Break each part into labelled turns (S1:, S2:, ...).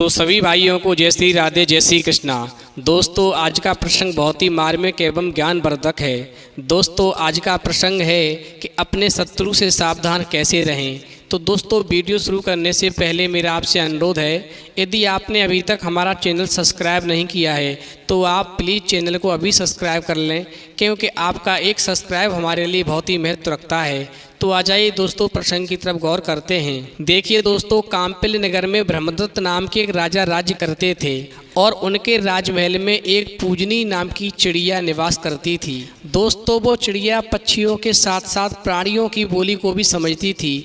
S1: तो सभी भाइयों को जय श्री राधे जय श्री कृष्णा। दोस्तों आज का प्रसंग बहुत ही मार्मिक एवं ज्ञानवर्धक है। दोस्तों आज का प्रसंग है कि अपने शत्रु से सावधान कैसे रहें। तो दोस्तों वीडियो शुरू करने से पहले मेरा आपसे अनुरोध है, यदि आपने अभी तक हमारा चैनल सब्सक्राइब नहीं किया है तो आप प्लीज़ चैनल को अभी सब्सक्राइब कर लें, क्योंकि आपका एक सब्सक्राइब हमारे लिए बहुत ही महत्व रखता है। तो आ जाइए दोस्तों प्रसंग की तरफ गौर करते हैं। देखिए दोस्तों, काम्पिल नगर में ब्रह्मदत्त नाम के एक राजा राज्य करते थे और उनके राजमहल में एक पूजनी नाम की चिड़िया निवास करती थी। दोस्तों वो चिड़िया पक्षियों के साथ साथ प्राणियों की बोली को भी समझती थी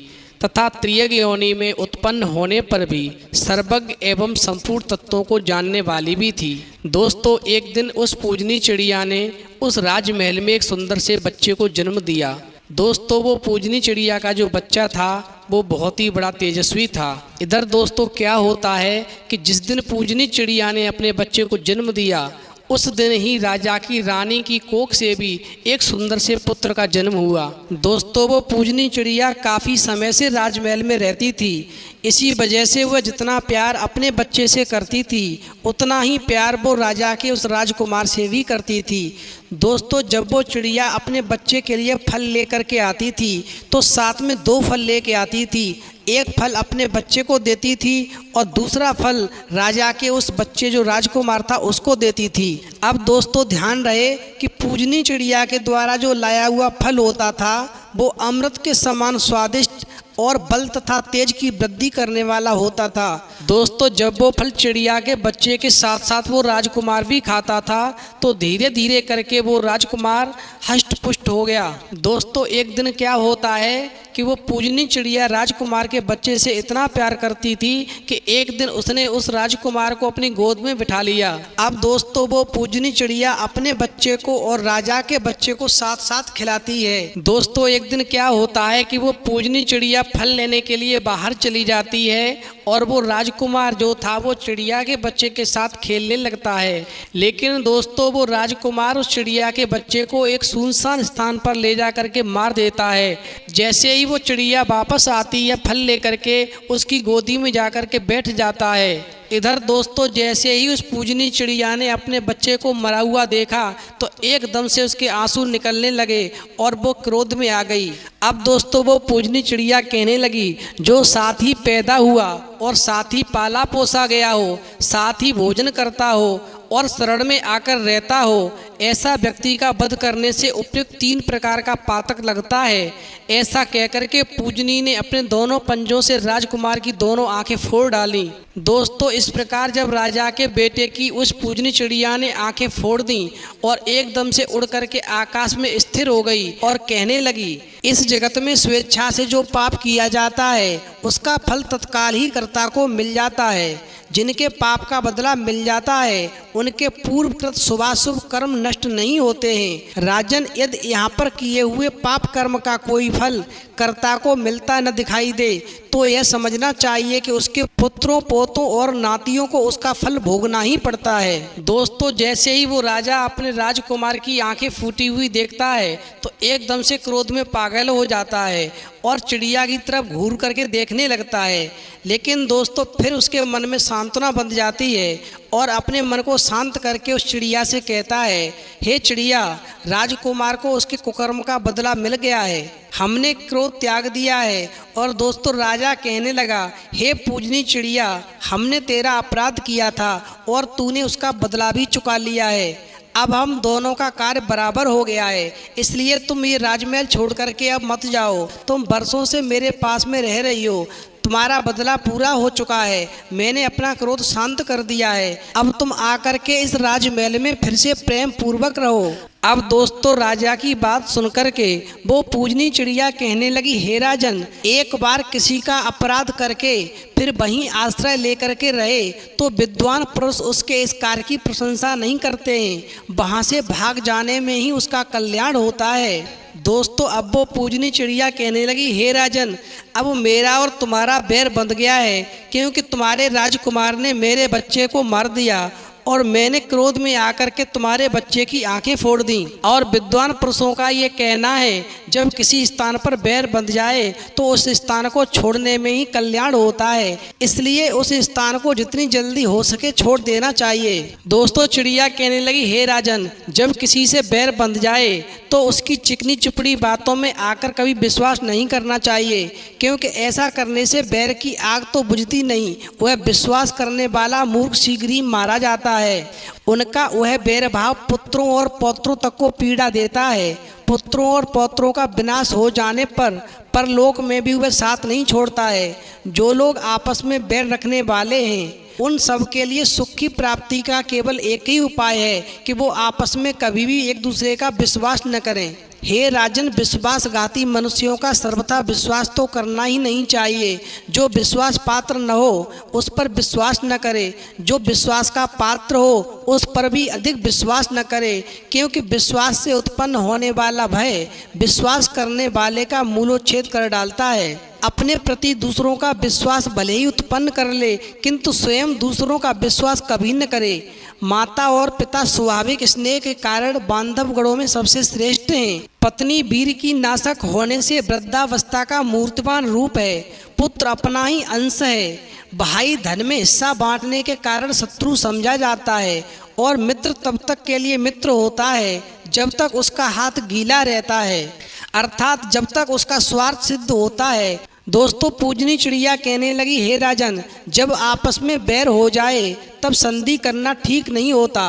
S1: तथा त्रियग योनि में उत्पन्न होने पर भी सर्वज्ञ एवं संपूर्ण तत्वों को जानने वाली भी थी। दोस्तों एक दिन उस पूजनी चिड़िया ने उस राजमहल में एक सुंदर से बच्चे को जन्म दिया। दोस्तों वो पूजनी चिड़िया का जो बच्चा था वो बहुत ही बड़ा तेजस्वी था। इधर दोस्तों क्या होता है कि जिस दिन पूजनी चिड़िया ने अपने बच्चे को जन्म दिया उस दिन ही राजा की रानी की कोख से भी एक सुंदर से पुत्र का जन्म हुआ। दोस्तों वो पूजनी चिड़िया काफ़ी समय से राजमहल में रहती थी, इसी वजह से वह जितना प्यार अपने बच्चे से करती थी उतना ही प्यार वो राजा के उस राजकुमार से भी करती थी। दोस्तों जब वो चिड़िया अपने बच्चे के लिए फल लेकर के आती थी तो साथ में 2 फल लेके आती थी। एक फल अपने बच्चे को देती थी और दूसरा फल राजा के उस बच्चे जो राजकुमार था उसको देती थी। अब दोस्तों ध्यान रहे कि पूजनी चिड़िया के द्वारा जो लाया हुआ फल होता था वो अमृत के समान स्वादिष्ट और बल तथा तेज की वृद्धि करने वाला होता था। दोस्तों जब वो फल चिड़िया के बच्चे के साथ साथ वो राजकुमार भी खाता था तो धीरे धीरे करके वो राजकुमार हष्ट पुष्ट हो गया। दोस्तों एक दिन क्या होता है कि वो पूजनी चिड़िया राजकुमार के बच्चे से इतना प्यार करती थी कि एक दिन उसने उस राजकुमार को अपनी गोद में बिठा लिया। अब दोस्तों वो पूजनी चिड़िया अपने बच्चे को और राजा के बच्चे को साथ साथ खिलाती है। दोस्तों एक दिन क्या होता है कि वो पूजनी चिड़िया फल लेने के लिए बाहर चली जाती है और वो राजकुमार जो था वो चिड़िया के बच्चे के साथ खेलने लगता है। लेकिन दोस्तों वो राजकुमार उस चिड़िया के बच्चे को एक सुनसान स्थान पर ले जा करके मार देता है। जैसे ही वो चिड़िया वापस आती है फल लेकर के उसकी गोदी में जा कर के बैठ जाता है। इधर दोस्तों जैसे ही उस पूजनी चिड़िया ने अपने बच्चे को मरा हुआ देखा तो एकदम से उसके आंसू निकलने लगे और वो क्रोध में आ गई। अब दोस्तों वो पूजनी चिड़िया कहने लगी, जो साथ ही पैदा हुआ और साथ ही पाला पोसा गया हो, साथ ही भोजन करता हो और शरण में आकर रहता हो, ऐसा व्यक्ति का वध करने से उपयुक्त 3 प्रकार का पातक लगता है। ऐसा कहकर के पूजनी ने अपने दोनों पंजों से राजकुमार की दोनों आंखें फोड़ डाली। दोस्तों इस प्रकार जब राजा के बेटे की उस पूजनी चिड़िया ने आंखें फोड़ दी और एकदम से उड़ करके आकाश में स्थिर हो गई और कहने लगी, इस जगत में स्वेच्छा से जो पाप किया जाता है उसका फल तत्काल ही कर्ता को मिल जाता है। जिनके पाप का बदला मिल जाता है उनके पूर्वकृत शुभाशुभ कर्म नष्ट नहीं होते हैं। राजन यदि यहाँ पर किए हुए पाप कर्म का कोई फल कर्ता को मिलता न दिखाई दे तो यह समझना चाहिए कि उसके पुत्रों पोतों और नातियों को उसका फल भोगना ही पड़ता है। दोस्तों जैसे ही वो राजा अपने राजकुमार की आंखें फूटी हुई देखता है तो एकदम से क्रोध में पागल हो जाता है और चिड़िया की तरफ घूर करके देखने लगता है। लेकिन दोस्तों फिर उसके मन में सांत्वना बंध जाती है और अपने मन को शांत करके उस चिड़िया से कहता है, हे चिड़िया, राजकुमार को उसके कुकर्म का बदला मिल गया है, हमने क्रोध त्याग दिया है। और दोस्तों राजा कहने लगा, हे पूजनी चिड़िया, हमने तेरा अपराध किया था और तूने उसका बदला भी चुका लिया है। अब हम दोनों का कार्य बराबर हो गया है, इसलिए तुम ये राजमहल छोड़ करके अब मत जाओ। तुम बरसों से मेरे पास में रह रही हो, तुम्हारा बदला पूरा हो चुका है, मैंने अपना क्रोध शांत कर दिया है। अब तुम आकर के इस राजमहल में फिर से प्रेम पूर्वक रहो। अब दोस्तों राजा की बात सुनकर के वो पूजनी चिड़िया कहने लगी, हे राजन, एक बार किसी का अपराध करके फिर वहीं आश्रय लेकर के रहे तो विद्वान पुरुष उसके इस कार्य की प्रशंसा नहीं करते हैं, वहाँ से भाग जाने में ही उसका कल्याण होता है। दोस्तों अब वो पूजनी चिड़िया कहने लगी, हे राजन, अब मेरा और तुम्हारा बैर बंध गया है, क्योंकि तुम्हारे राजकुमार ने मेरे बच्चे को मार दिया और मैंने क्रोध में आकर के तुम्हारे बच्चे की आंखें फोड़ दी। और विद्वान पुरुषों का ये कहना है, जब किसी स्थान पर बैर बंध जाए तो उस स्थान को छोड़ने में ही कल्याण होता है, इसलिए उस स्थान को जितनी जल्दी हो सके छोड़ देना चाहिए। दोस्तों, चिड़िया कहने लगी, हे राजन, जब किसी से बैर बंध जाए तो उसकी चिकनी चुपड़ी बातों में आकर कभी विश्वास नहीं करना चाहिए, क्योंकि ऐसा करने से बैर की आग तो बुझती नहीं, वह विश्वास करने वाला मूर्ख शीघ्र ही मारा जाता है। उनका वह बैरभाव पुत्रों और पौत्रों तक को पीड़ा देता है। पुत्रों और पौत्रों का विनाश हो जाने पर परलोक में भी वह साथ नहीं छोड़ता है। जो लोग आपस में बैर रखने वाले हैं उन सब के लिए सुख की प्राप्ति का केवल एक ही उपाय है कि वो आपस में कभी भी एक दूसरे का विश्वास न करें। हे राजन, विश्वासघाती मनुष्यों का सर्वथा विश्वास तो करना ही नहीं चाहिए। जो विश्वास पात्र न हो उस पर विश्वास न करे, जो विश्वास का पात्र हो उस पर भी अधिक विश्वास न करे, क्योंकि विश्वास से उत्पन्न होने वाला भय विश्वास करने वाले का मूलोच्छेद कर डालता है। अपने प्रति दूसरों का विश्वास भले ही उत्पन्न कर ले, किंतु स्वयं दूसरों का विश्वास कभी न करे। माता और पिता स्वाभाविक स्नेह के कारण बांधव गणों में सबसे श्रेष्ठ हैं। पत्नी वीर की नाशक होने से वृद्धावस्था का मूर्तिमान रूप है। पुत्र अपना ही अंश है। भाई धन में हिस्सा बांटने के कारण शत्रु समझा जाता है, और मित्र तब तक के लिए मित्र होता है जब तक उसका हाथ गीला रहता है, अर्थात जब तक उसका स्वार्थ सिद्ध होता है। दोस्तों, पूजनी चिड़िया कहने लगी, हे राजन, जब आपस में बैर हो जाए तब संधि करना ठीक नहीं होता।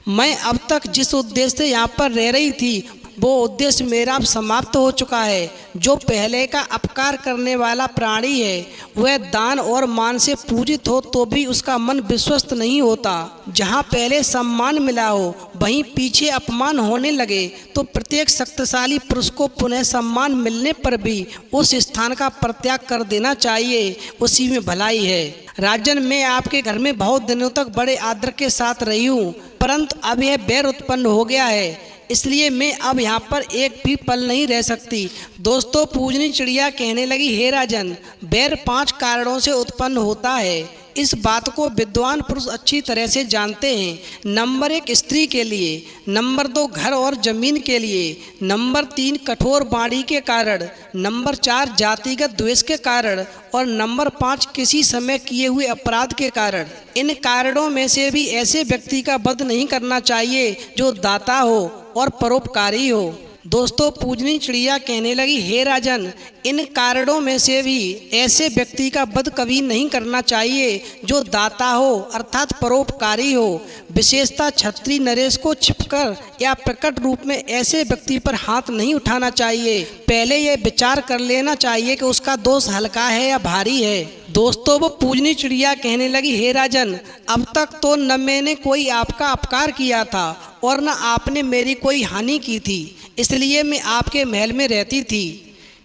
S1: मैं अब तक जिस उद्देश्य से यहाँ पर रह रही थी वो उद्देश्य मेरा अब समाप्त हो चुका है। जो पहले का अपकार करने वाला प्राणी है वह दान और मान से पूजित हो तो भी उसका मन विश्वस्त नहीं होता। जहाँ पहले सम्मान मिला हो वहीं पीछे अपमान होने लगे तो प्रत्येक शक्तिशाली पुरुष को पुनः सम्मान मिलने पर भी उस स्थान का परित्याग कर देना चाहिए, उसी में भलाई है। राजन, मैं आपके घर में बहुत दिनों तक बड़े आदर के साथ रही हूँ, परंतु अब यह बैर उत्पन्न हो गया है, इसलिए मैं अब यहाँ पर एक भी पल नहीं रह सकती। दोस्तों, पूजनी चिड़िया कहने लगी, हे राजन, बैर 5 कारणों से उत्पन्न होता है। इस बात को विद्वान पुरुष अच्छी तरह से जानते हैं। नंबर 1 स्त्री के लिए, नंबर 2 घर और जमीन के लिए, नंबर 3 कठोर वाणी के कारण, नंबर 4 जातिगत द्वेष के कारण, और नंबर 5 किसी समय किए हुए अपराध के कारण। इन कारणों में से भी ऐसे व्यक्ति का वध नहीं करना चाहिए जो दाता हो और परोपकारी हो। दोस्तों, पूजनी चिड़िया कहने लगी, हे राजन, इन कारणों में से भी ऐसे व्यक्ति का वध कभी नहीं करना चाहिए जो दाता हो अर्थात परोपकारी हो। विशेषतः क्षत्रिय नरेश को छिपकर या प्रकट रूप में ऐसे व्यक्ति पर हाथ नहीं उठाना चाहिए। पहले यह विचार कर लेना चाहिए कि उसका दोष हल्का है या भारी है। दोस्तों, वो पूजनी चिड़िया कहने लगी, हे राजन, अब तक तो न मैंने कोई आपका अपकार किया था और न आपने मेरी कोई हानि की थी, इसलिए मैं आपके महल में रहती थी,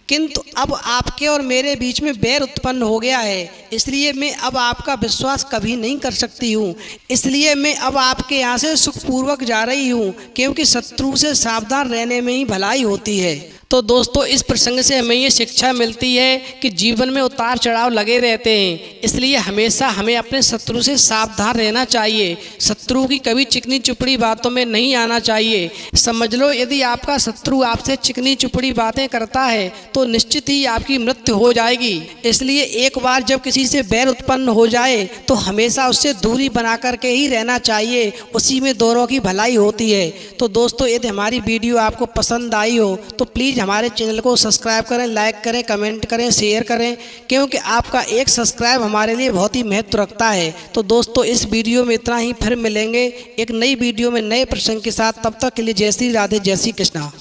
S1: किंतु अब आपके और मेरे बीच में बैर उत्पन्न हो गया है, इसलिए मैं अब आपका विश्वास कभी नहीं कर सकती हूँ। इसलिए मैं अब आपके यहाँ से सुखपूर्वक जा रही हूँ, क्योंकि शत्रु से सावधान रहने में ही भलाई होती है। तो दोस्तों, इस प्रसंग से हमें ये शिक्षा मिलती है कि जीवन में उतार चढ़ाव लगे रहते हैं, इसलिए हमेशा हमें अपने शत्रु से सावधान रहना चाहिए। शत्रु की कभी चिकनी चुपड़ी बातों में नहीं आना चाहिए। समझ लो, यदि आपका शत्रु आपसे चिकनी चुपड़ी बातें करता है तो निश्चित ही आपकी मृत्यु हो जाएगी। इसलिए एक बार जब किसी से बैर उत्पन्न हो जाए तो हमेशा उससे दूरी बना करके ही रहना चाहिए, उसी में दोनों की भलाई होती है। तो दोस्तों, यदि हमारी वीडियो आपको पसंद आई हो तो प्लीज़ हमारे चैनल को सब्सक्राइब करें, लाइक करें, कमेंट करें, शेयर करें, क्योंकि आपका एक सब्सक्राइब हमारे लिए बहुत ही महत्व रखता है। तो दोस्तों, इस वीडियो में इतना ही, फिर मिलेंगे एक नई वीडियो में नए प्रसंग के साथ। तब तक के लिए जय श्री राधे, जय श्री कृष्णा।